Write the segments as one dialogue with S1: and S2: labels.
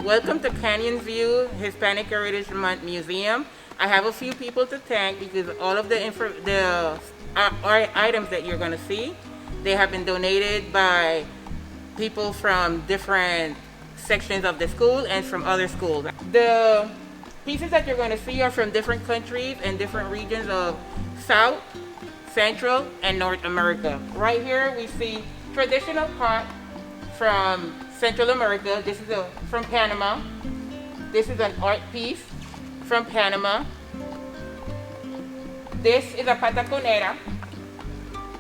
S1: Welcome to Canyon View Hispanic Heritage Month Museum. I have a few people to thank because all of the items that you're going to see, they have been donated by people from different sections of the school and from other schools. The pieces that you're going to see are from different countries and different regions of South, Central, and North America. Right here we see traditional pot from Central America. This is from Panama. This is an art piece from Panama. This is a pataconera.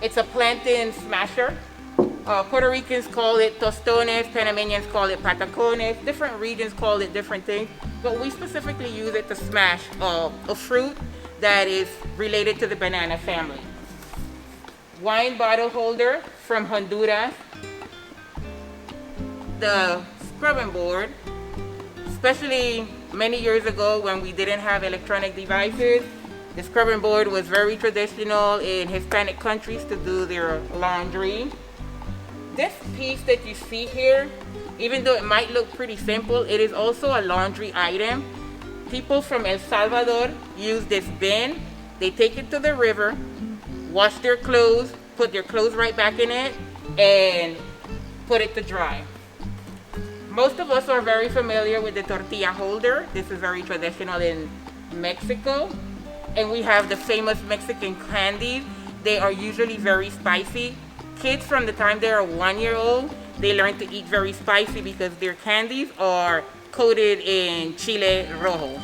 S1: It's a plantain smasher. Puerto Ricans call it tostones, Panamanians call it patacones, different regions call it different things, but we specifically use it to smash a fruit that is related to the banana family. Wine bottle holder from Honduras. The scrubbing board, especially many years ago when we didn't have electronic devices, the scrubbing board was very traditional in Hispanic countries to do their laundry. This piece that you see here, even though it might look pretty simple, it is also a laundry item. People from El Salvador use this bin. They take it to the river, wash their clothes, put their clothes right back in it, and put it to dry. Most of us are very familiar with the tortilla holder. This is very traditional in Mexico. And we have the famous Mexican candies. They are usually very spicy. Kids from the time they are 1 year old, they learn to eat very spicy because their candies are coated in chile rojo.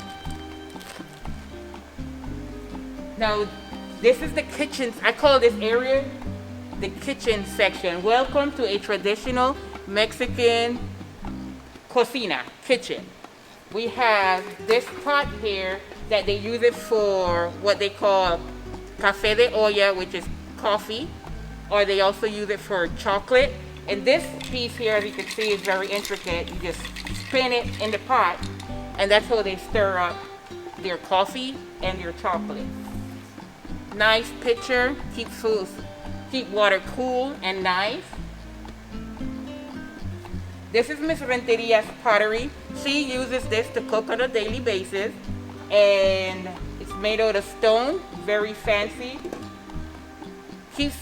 S1: Now, this is the kitchen. I call this area the kitchen section. Welcome to a traditional Mexican cocina, kitchen. We have this pot here that they use it for what they call café de olla, which is coffee, or they also use it for chocolate. And this piece here, as you can see, is very intricate. You just spin it in the pot, and that's how they stir up their coffee and their chocolate. Nice pitcher, keep water cool and nice. This is Miss Renteria's pottery. She uses this to cook on a daily basis, and it's made out of stone, very fancy. Keeps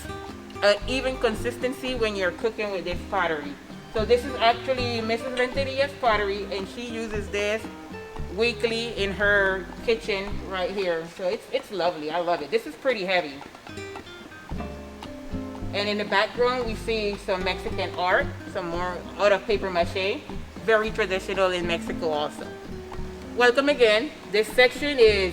S1: an even consistency when you're cooking with this pottery. So this is actually Mrs. Renteria's pottery, and she uses this weekly in her kitchen right here. So it's lovely. I love it. This is pretty heavy. And in the background, we see some Mexican art, some more out of paper mache, very traditional in Mexico also. Welcome again. This section is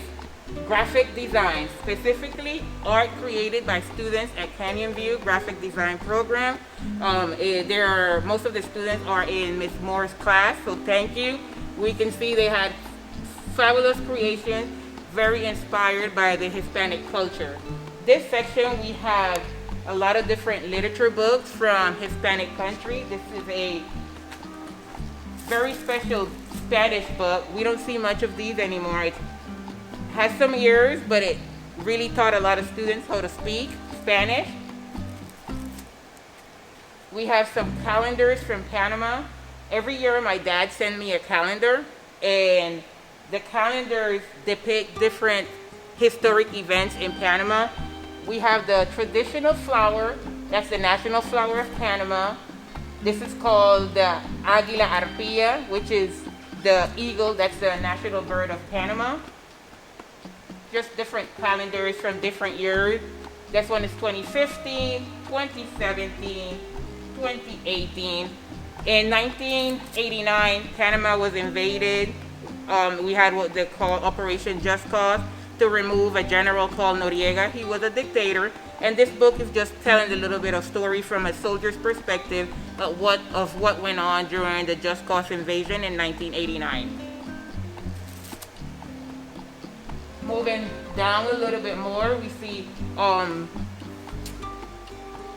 S1: graphic design, specifically art created by students at Canyon View Graphic Design Program. Most of the students are in Ms. Moore's class, so thank you. We can see they had fabulous creations, very inspired by the Hispanic culture. This section, we have a lot of different literature books from Hispanic countries. This is a very special Spanish book. We don't see much of these anymore. It has some years, but it really taught a lot of students how to speak Spanish. We have some calendars from Panama. Every year my dad sends me a calendar, and the calendars depict different historic events in Panama. We have the traditional flower, that's the national flower of Panama. This is called the Águila Arpilla, which is the eagle, that's the national bird of Panama. Just different calendars from different years. This one is 2015, 2017, 2018. In 1989, Panama was invaded. We had what they call Operation Just Cause, to remove a general called Noriega. He was a dictator, and this book is just telling a little bit of story from a soldier's perspective of what went on during the Just Cause invasion in 1989. Moving down a little bit more, we see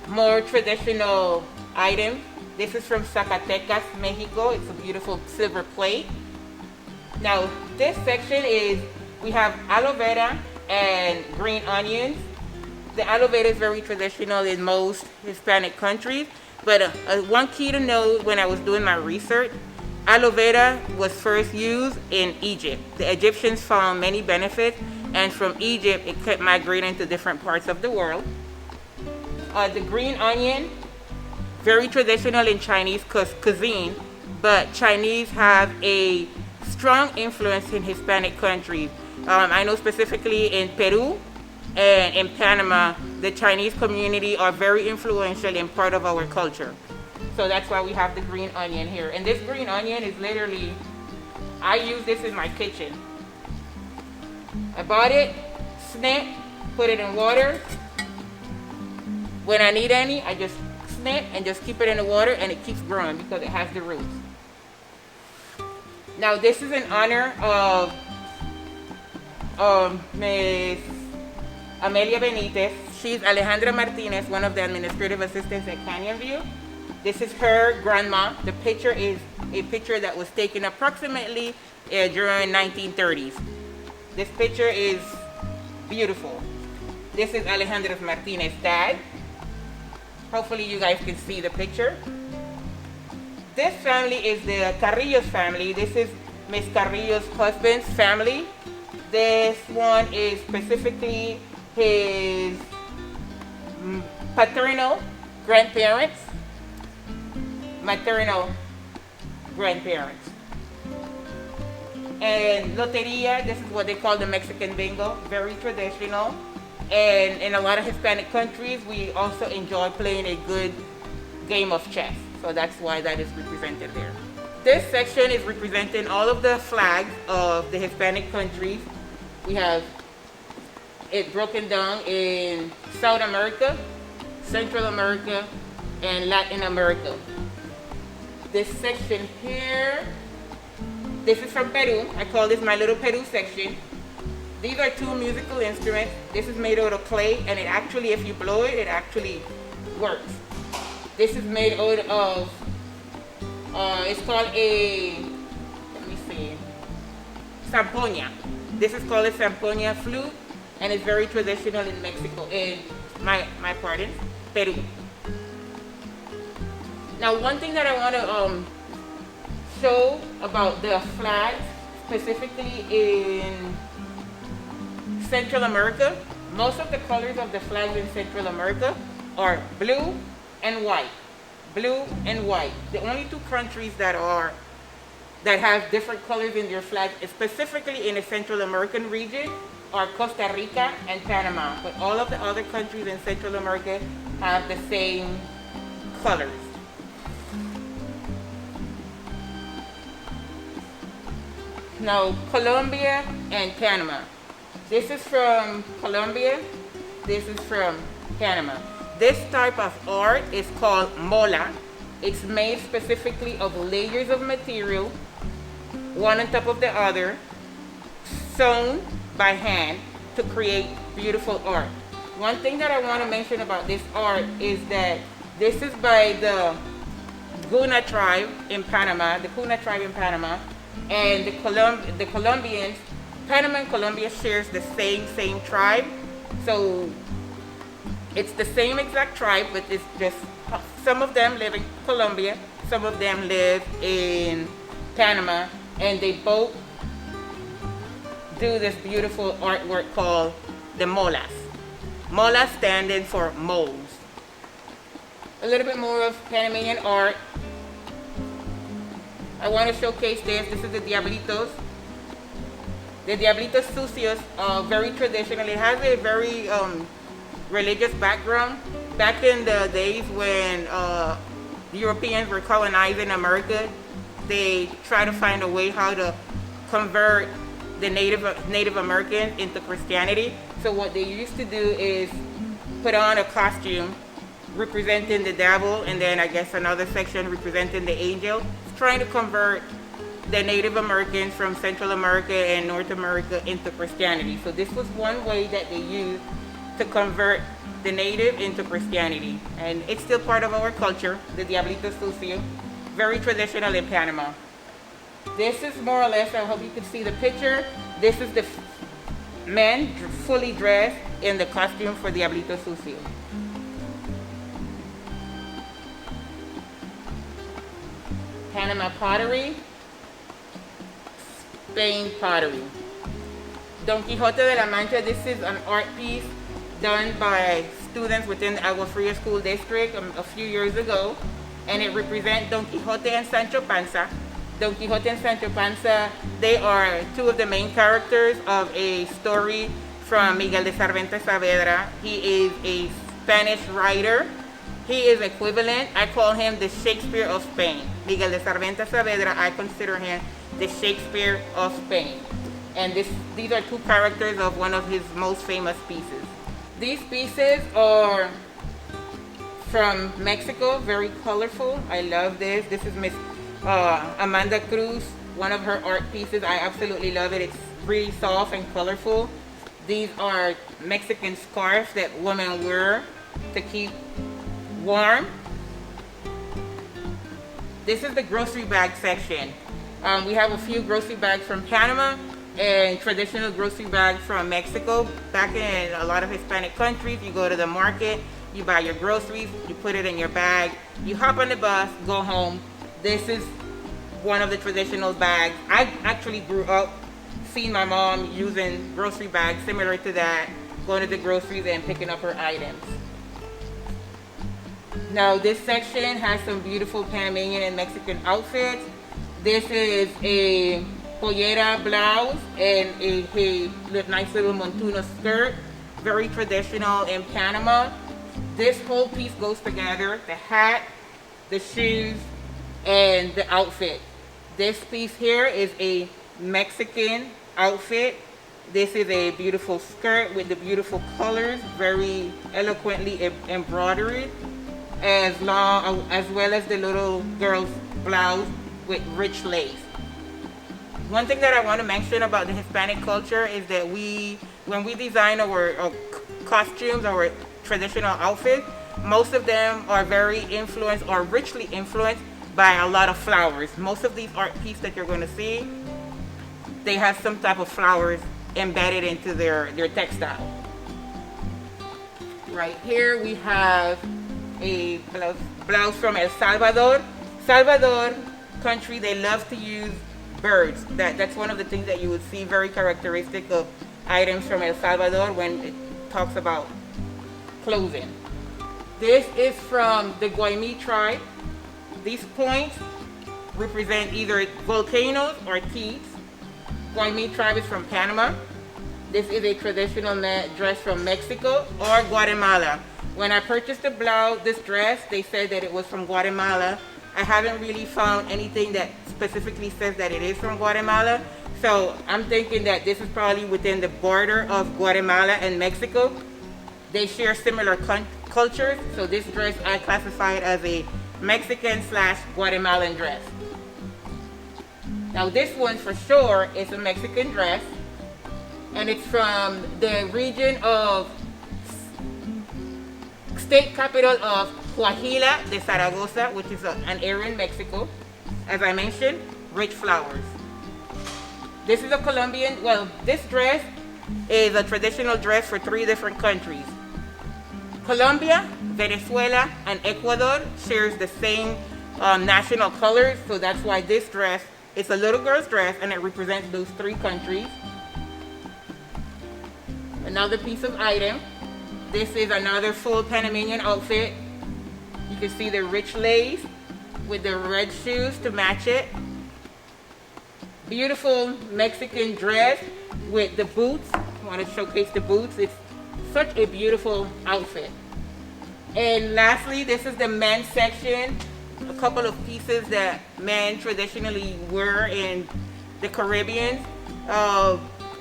S1: more traditional items. This is from Zacatecas, Mexico. It's a beautiful silver plate. Now, this section is, we have aloe vera and green onions. The aloe vera is very traditional in most Hispanic countries, but one key to know when I was doing my research, Aloe vera was first used in Egypt. The Egyptians found many benefits, and from Egypt it kept migrating to different parts of the world. The green onion, very traditional in Chinese cuisine, but Chinese have a strong influence in Hispanic countries. I know specifically in Peru and in Panama, the Chinese community are very influential in part of our culture. So that's why we have the green onion here. And this green onion is literally, I use this in my kitchen. I bought it, snip, put it in water. When I need any, I just snip and just keep it in the water, and it keeps growing because it has the roots. Now this is in honor of Miss Amelia Benitez. She's Alejandra Martinez, one of the administrative assistants at Canyon View. This is her grandma. The picture is a picture that was taken approximately during 1930s. This picture is beautiful. This is Alejandra Martinez's dad. Hopefully you guys can see the picture. This family is the Carrillo's family. This is Miss Carrillo's husband's family. This one is specifically his paternal grandparents, maternal grandparents. And loteria, this is what they call the Mexican bingo, very traditional. And in a lot of Hispanic countries, we also enjoy playing a good game of chess. So that's why that is represented there. This section is representing all of the flags of the Hispanic countries. We have it broken down in South America, Central America, and Latin America. This section here, this is from Peru. I call this my little Peru section. These are two musical instruments. This is made out of clay, and it actually, if you blow it, it actually works. This is made out of, it's called a, let me see, zampoña. This is called a zampoña flute, and it's very traditional in Mexico, in Peru. Now, one thing that I want to show about the flags, specifically in Central America, most of the colors of the flags in Central America are blue and white. Blue and white. The only two countries that have different colors in their flag, specifically in the Central American region, are Costa Rica and Panama. But all of the other countries in Central America have the same colors. Now, Colombia and Panama. This is from Colombia. This is from Panama. This type of art is called mola. It's made specifically of layers of material, one on top of the other, sewn by hand to create beautiful art. One thing that I want to mention about this art is that this is by the Guna tribe in Panama, the Kuna tribe in Panama, and the Colombians. Panama and Colombia shares the same tribe, so it's the same exact tribe, but it's just some of them live in Colombia, some of them live in Panama, and they both do this beautiful artwork called the molas. Molas standing for molds. A little bit more of Panamanian art. I want to showcase this. This is the Diablitos. The Diablitos Sucios are very traditional. It has a very religious background. Back in the days when Europeans were colonizing America, they tried to find a way how to convert the Native Americans into Christianity. So what they used to do is put on a costume representing the devil, and then I guess another section representing the angel, trying to convert the Native Americans from Central America and North America into Christianity. So this was one way that they used to convert the native into Christianity. And it's still part of our culture, the Diablito Sucio, very traditional in Panama. This is more or less, I hope you can see the picture. This is the men fully dressed in the costume for Diablito Sucio. Panama pottery. Spain pottery. Don Quixote de la Mancha, this is an art piece done by students within the Agua Fria School District a few years ago, and it represents Don Quixote and Sancho Panza. Don Quixote and Sancho Panza, they are two of the main characters of a story from Miguel de Cervantes Saavedra. He is a Spanish writer. He is equivalent. I call him the Shakespeare of Spain. Miguel de Cervantes Saavedra, I consider him the Shakespeare of Spain. And these are two characters of one of his most famous pieces. These pieces are from Mexico, very colorful. I love this. This is Miss Amanda Cruz, one of her art pieces. I absolutely love it. It's really soft and colorful. These are Mexican scarves that women wear to keep warm. This is the grocery bag section. We have a few grocery bags from Panama and traditional grocery bags from Mexico. Back in a lot of Hispanic countries, you go to the market, you buy your groceries, you put it in your bag, you hop on the bus, go home. This is one of the traditional bags. I actually grew up seeing my mom using grocery bags similar to that, going to the groceries and picking up her items. Now this section has some beautiful Panamanian and Mexican outfits. This is a pollera blouse and a nice little montuno skirt, very traditional in Panama. This whole piece goes together, the hat, the shoes, and the outfit. This piece here is a Mexican outfit. This is a beautiful skirt with the beautiful colors, very eloquently embroidered, as well as the little girl's blouse with rich lace. One thing that I want to mention about the Hispanic culture is that when we design our costumes, our traditional outfits, most of them are very influenced or richly influenced by a lot of flowers. Most of these art pieces that you're going to see, they have some type of flowers embedded into their textile. Right here we have a blouse from El Salvador. Salvador country, they love to use birds. That's one of the things that you would see very characteristic of items from El Salvador when it talks about clothing. This is from the Guaymi tribe. These points represent either volcanoes or teeth. Guaymi tribe is from Panama. This is a traditional dress from Mexico or Guatemala. When I purchased this dress, they said that it was from Guatemala. I haven't really found anything that specifically says that it is from Guatemala. So I'm thinking that this is probably within the border of Guatemala and Mexico. They share similar cultures. So this dress, I classify it as a Mexican/Guatemalan dress. Now this one for sure is a Mexican dress. And it's from the region of state capital of Coahuila de Zaragoza, which is an area in Mexico. As I mentioned, rich flowers. This is a Colombian, this dress is a traditional dress for 3 different countries. Colombia, Venezuela, and Ecuador shares the same national colors, so that's why this dress is a little girl's dress and it represents those 3 countries. Another piece of item. This is another full Panamanian outfit. You can see the rich lace with the red shoes to match it. Beautiful Mexican dress with the boots. I want to showcase the boots. It's such a beautiful outfit. And lastly, this is the men's section. A couple of pieces that men traditionally wear in the Caribbean.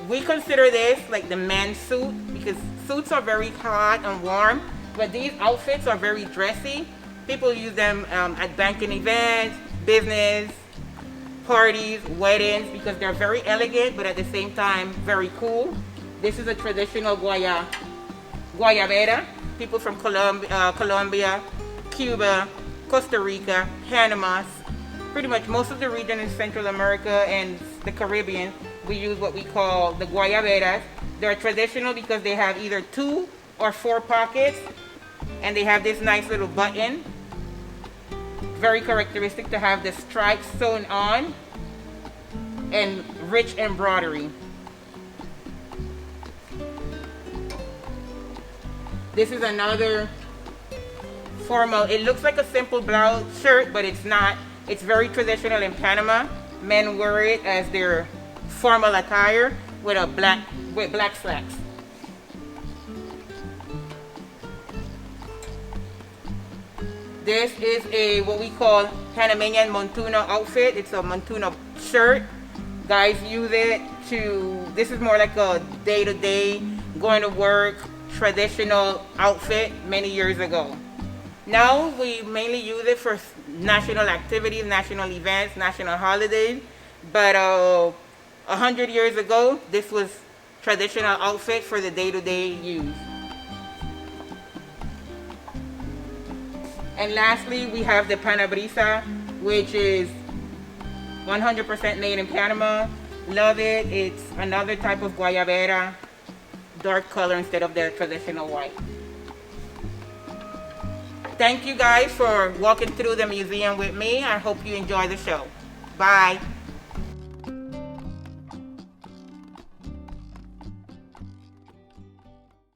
S1: We consider this like the men's suit because suits are very hot and warm, but these outfits are very dressy. People use them at banking events, business, parties, weddings, because they're very elegant, but at the same time, very cool. This is a traditional guayabera. People from Colombia, Cuba, Costa Rica, Panama, pretty much most of the region in Central America and the Caribbean, we use what we call the guayaberas. They're traditional because they have either 2 or 4 pockets, and they have this nice little button. Very characteristic to have the stripes sewn on. and rich embroidery. This is another formal. It looks like a simple blouse shirt, but it's not. It's very traditional in Panama. Men wear it as their formal attire with black slacks. This is a what we call Panamanian montuno outfit. It's a montuno shirt. Guys use it to, this is more like a day-to-day, going to work, traditional outfit many years ago. Now we mainly use it for national activities, national events, national holidays. But 100 years ago, this was traditional outfit for the day-to-day use. And lastly, we have the Panabrisa, which is 100% made in Panama. Love it. It's another type of guayabera, dark color instead of the traditional white. Thank you guys for walking through the museum with me. I hope you enjoy the show. Bye.